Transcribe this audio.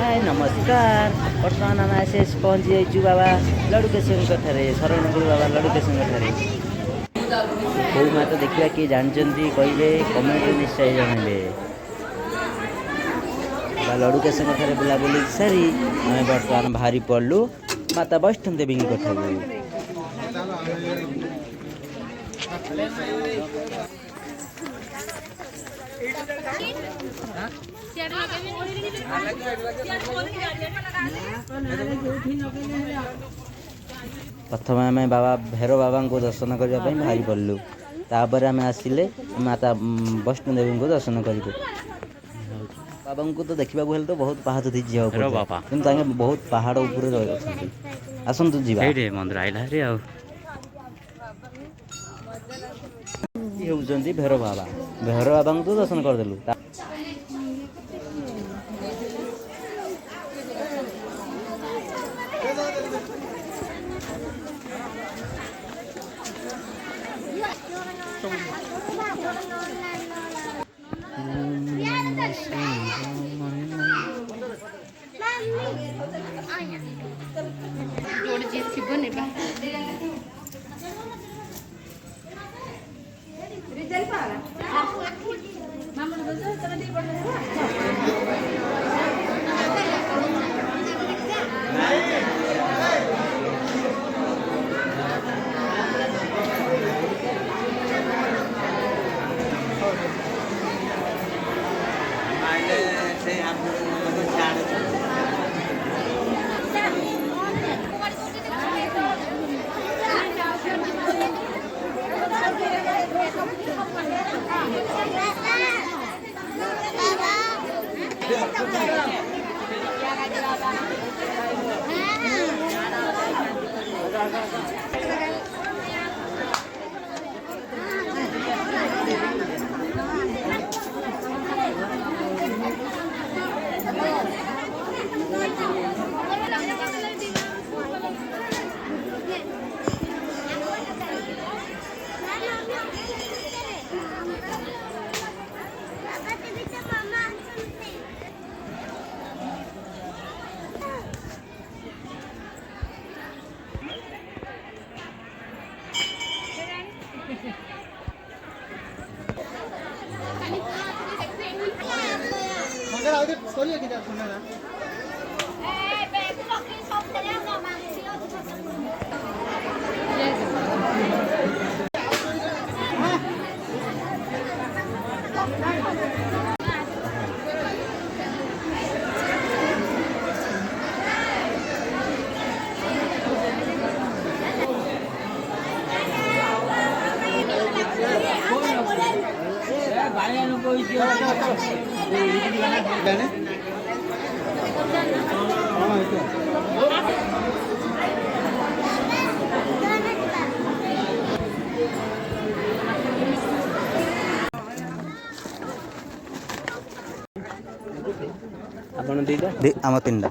हाय नमस्कार। बर्तमान आम आसी पहुँची जाइछु बाबा लडुकेश्वर ठारे शरणगुरु बाबा लडुकेश्वर ठारे। कौ मात देखा किए जानते कहे कमेंट निश्चय जनइबे। बाबा लडुकेश्वर ठारे बुलाबुली सारी आम बर्तमान बाहरी पड़लु माता वैष्णो देवी कठाकू। प्रथम आम बाबा भैरव बाबा को दर्शन करने बाहरी पड़लु। तापर आम आसिले माता वैष्णो देवी को दर्शन करूँ। बाबा को तो देखा हेल्ले तो बहुत पहाड़ थी जाओ बाबा किंतु बहुत पहाड़ ऊपर रही आसतु जी मंदिर आइला होती भैरव बाबा। भैरव बाबा को तो दर्शन करदेलु। ଆପଣ 2ଟା आम 3टा